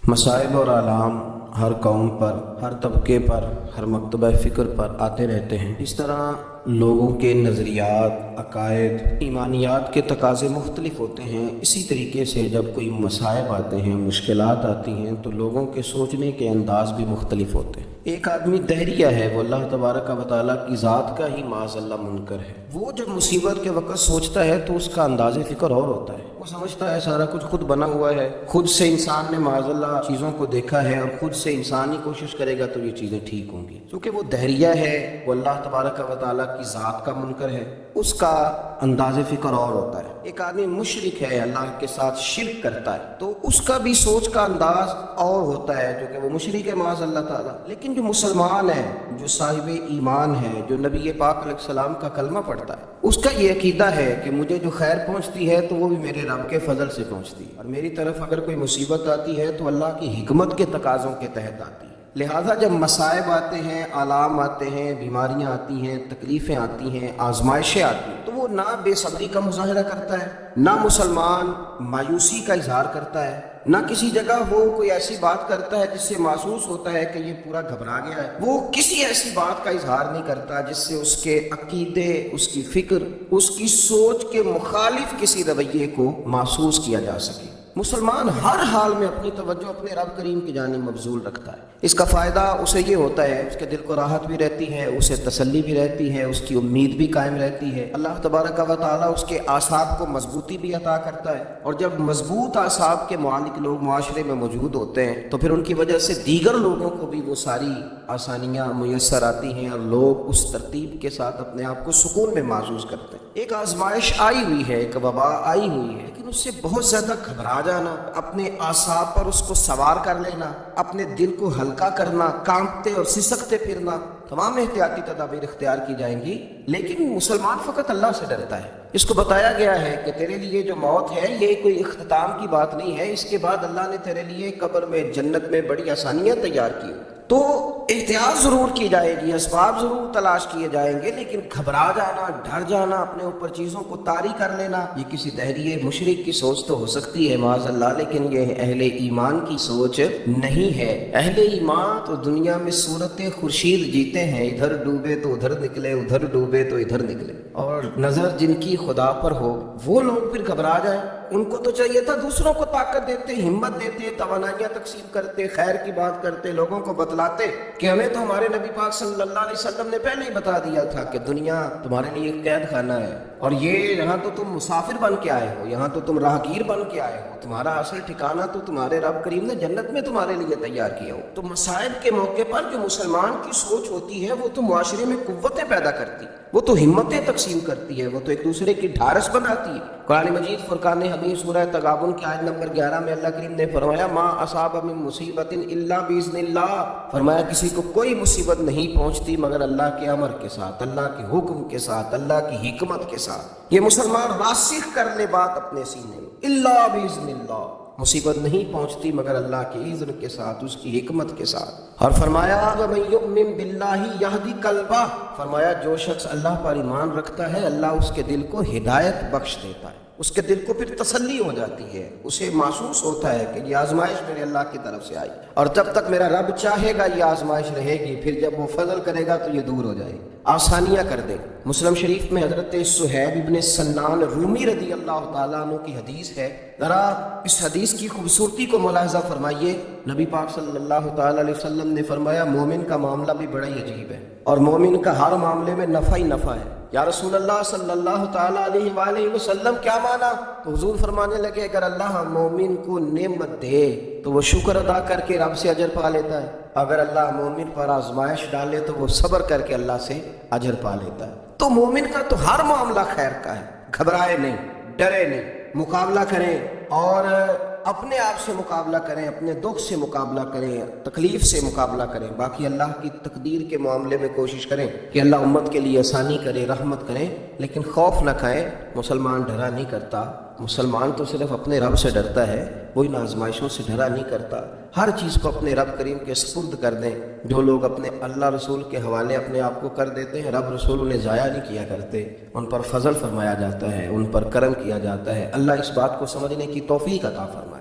مصائب اور آلام ہر قوم پر، ہر طبقے پر، ہر مکتبہ فکر پر آتے رہتے ہیں۔ اس طرح لوگوں کے نظریات، عقائد، ایمانیات کے تقاضے مختلف ہوتے ہیں۔ اسی طریقے سے جب کوئی مصائب آتے ہیں، مشکلات آتی ہیں، تو لوگوں کے سوچنے کے انداز بھی مختلف ہوتے ہیں۔ ایک آدمی دہریہ ہے، وہ اللہ تبارک و تعالیٰ کی ذات کا ہی معاذ اللہ منکر ہے۔ وہ جب مصیبت کے وقت سوچتا ہے تو اس کا انداز فکر اور ہوتا ہے۔ وہ سمجھتا ہے سارا کچھ خود بنا ہوا ہے، خود سے انسان نے معاذ اللہ چیزوں کو دیکھا ہے، اور خود سے انسان ہی کوشش کرے گا تو یہ چیزیں ٹھیک ہوں گی۔ کیونکہ وہ دہریہ ہے، وہ اللہ تبارک و تعالیٰ کی ذات کا منکر ہے، اس کا انداز فکر اور ہوتا ہے۔ ایک آدمی مشرک ہے، اللہ کے ساتھ شرک کرتا ہے، تو اس کا بھی سوچ کا انداز اور ہوتا ہے، کیونکہ وہ مشرک ہے معاذ اللہ تعالیٰ۔ لیکن جو مسلمان ہے، جو صاحب ایمان ہے، جو نبی پاک علیہ السلام کا کلمہ پڑھتا ہے، اس کا یہ عقیدہ ہے کہ مجھے جو خیر پہنچتی ہے تو وہ بھی میرے رب کے فضل سے پہنچتی ہے، اور میری طرف اگر کوئی مصیبت آتی ہے تو اللہ کی حکمت کے تقاضوں کے تحت آتی ہے۔ لہٰذا جب مصائب آتے ہیں، آلام آتے ہیں، بیماریاں آتی ہیں، تکلیفیں آتی ہیں، آزمائشیں آتی ہیں، تو وہ نہ بے صبری کا مظاہرہ کرتا ہے، نہ مسلمان مایوسی کا اظہار کرتا ہے، نہ کسی جگہ وہ کوئی ایسی بات کرتا ہے جس سے محسوس ہوتا ہے کہ یہ پورا گھبرا گیا ہے۔ وہ کسی ایسی بات کا اظہار نہیں کرتا جس سے اس کے عقیدے، اس کی فکر، اس کی سوچ کے مخالف کسی رویے کو محسوس کیا جا سکے۔ مسلمان ہر حال میں اپنی توجہ اپنے رب کریم کی جانب مبذول رکھتا ہے۔ اس کا فائدہ اسے یہ ہوتا ہے، اس کے دل کو راحت بھی رہتی ہے، اسے تسلی بھی رہتی ہے، اس کی امید بھی قائم رہتی ہے۔ اللہ تبارک و تعالیٰ اس کے اعصاب کو مضبوطی بھی عطا کرتا ہے، اور جب مضبوط اعصاب کے مالک لوگ معاشرے میں موجود ہوتے ہیں تو پھر ان کی وجہ سے دیگر لوگوں کو بھی وہ ساری آسانیاں میسر آتی ہیں، اور لوگ اس ترتیب کے ساتھ اپنے آپ کو سکون میں محسوس کرتے ہیں۔ ایک آزمائش آئی ہوئی ہے، ایک وبا آئی ہوئی ہے، لیکن اس سے بہت زیادہ گھبرا جانا، اپنے اعصاب پر اس کو سوار کر لینا، اپنے دل کو ہلکا کرنا، کانپتے اور سسکتے پھرنا، تمام احتیاطی تدابیر اختیار کی جائیں گی۔ لیکن مسلمان فقط اللہ سے ڈرتا ہے۔ اس کو بتایا گیا ہے کہ تیرے لیے جو موت ہے یہ کوئی اختتام کی بات نہیں ہے، اس کے بعد اللہ نے تیرے لیے قبر میں، جنت میں بڑی آسانیاں تیار کی، تو احتیاط ضرور کی جائے گی، اسباب ضرور تلاش کیے جائیں گے، لیکن گھبرا جانا، ڈر جانا، اپنے اوپر چیزوں کو طاری کر لینا، یہ کسی دہریے مشرک کی سوچ تو ہو سکتی ہے معاذ اللہ، لیکن یہ اہل ایمان کی سوچ نہیں ہے۔ اہل ایمان تو دنیا میں صورت خورشید جیتے ہیں، ادھر ڈوبے تو ادھر نکلے، ادھر ڈوبے تو ادھر نکلے، اور نظر جن کی خدا پر ہو وہ لوگ پھر گھبرا جائیں۔ ان کو تو چاہیے تھا دوسروں کو طاقت دیتے، ہمت دیتے، توانائیاں تقسیم کرتے، خیر کی بات کرتے، لوگوں کو بتلاتے کہ ہمیں تو ہمارے نبی پاک صلی اللہ علیہ وسلم نے پہلے ہی بتا دیا تھا کہ دنیا تمہارے لیے قید خانہ ہے، اور یہ یہاں تو تم مسافر بن کے آئے ہو، یہاں تو تم راہگیر بن کے آئے ہو، تمہارا اصل ٹھکانہ تو تمہارے رب کریم نے جنت میں تمہارے لیے تیار کیا ہو۔ تو مصائب کے موقع پر جو مسلمان کی سوچ ہوتی ہے وہ تو معاشرے میں قوتیں پیدا کرتی، وہ تو ہمتیں تقسیم کرتی ہے، وہ تو ایک دوسرے کی ڈھارس بناتی ہے۔ قرآن مجید فرقان حمید سورہ تغابن کی آیت نمبر 11 میں اللہ کریم نے فرمایا ما اصاب من مصیبت الا باذن اللہ، فرمایا کسی کو کوئی مصیبت نہیں پہنچتی مگر اللہ کے امر کے ساتھ، اللہ کے حکم کے ساتھ، اللہ کی حکمت کے ساتھ۔ یہ مسلمان راسخ کر لے بات اپنے سینے میں، الا باذن اللہ، مصیبت نہیں پہنچتی مگر اللہ کے اذن کے ساتھ، اس کی حکمت کے ساتھ۔ اور فرمایا وَمَن يُؤْمِن بِاللَّهِ يَهْدِ قَلْبَهُ، فرمایا جو شخص اللہ پر ایمان رکھتا ہے اللہ اس کے دل کو ہدایت بخش دیتا ہے، اس کے دل کو پھر تسلی ہو جاتی ہے، اسے محسوس ہوتا ہے کہ یہ آزمائش میرے اللہ کی طرف سے آئی، اور جب تک میرا رب چاہے گا یہ آزمائش رہے گی، پھر جب وہ فضل کرے گا تو یہ دور ہو جائے گی، آسانیاں کر دے۔ مسلم شریف میں حضرت صہیب ابن سنان رومی رضی اللہ تعالیٰ عنہ کی حدیث ہے، ذرا اس حدیث کی خوبصورتی کو ملاحظہ فرمائیے۔ نبی پاک صلی اللہ تعالیٰ علیہ وسلم نے فرمایا مومن کا معاملہ بھی بڑا ہی عجیب ہے، اور مومن کا ہر معاملے میں نفع ہی نفع ہے۔ یا رسول اللہ صلی اللہ تعالیٰ علیہ وآلہ وسلم کیا مانا؟ تو حضور فرمانے لگے اگر اللہ مومن کو نعمت دے تو وہ شکر ادا کر کے رب سے اجر پا لیتا ہے، اگر اللہ مومن پر آزمائش ڈالے تو وہ صبر کر کے اللہ سے اجر پا لیتا ہے۔ تو مومن کا تو ہر معاملہ خیر کا ہے، گھبرائے نہیں، ڈرے نہیں، مقابلہ کریں اور اپنے آپ سے مقابلہ کریں، اپنے دکھ سے مقابلہ کریں، تکلیف سے مقابلہ کریں، باقی اللہ کی تقدیر کے معاملے میں کوشش کریں کہ اللہ امت کے لیے آسانی کرے، رحمت کریں، لیکن خوف نہ کھائیں۔ مسلمان ڈرا نہیں کرتا، مسلمان تو صرف اپنے رب سے ڈرتا ہے، وہ ان آزمائشوں سے ڈرا نہیں کرتا۔ ہر چیز کو اپنے رب کریم کے سپرد کر دیں۔ جو لوگ اپنے اللہ رسول کے حوالے اپنے آپ کو کر دیتے ہیں، رب رسول انہیں ضائع نہیں کیا کرتے، ان پر فضل فرمایا جاتا ہے، ان پر کرم کیا جاتا ہے۔ اللہ اس بات کو سمجھنے کی توفیق عطا فرمائے۔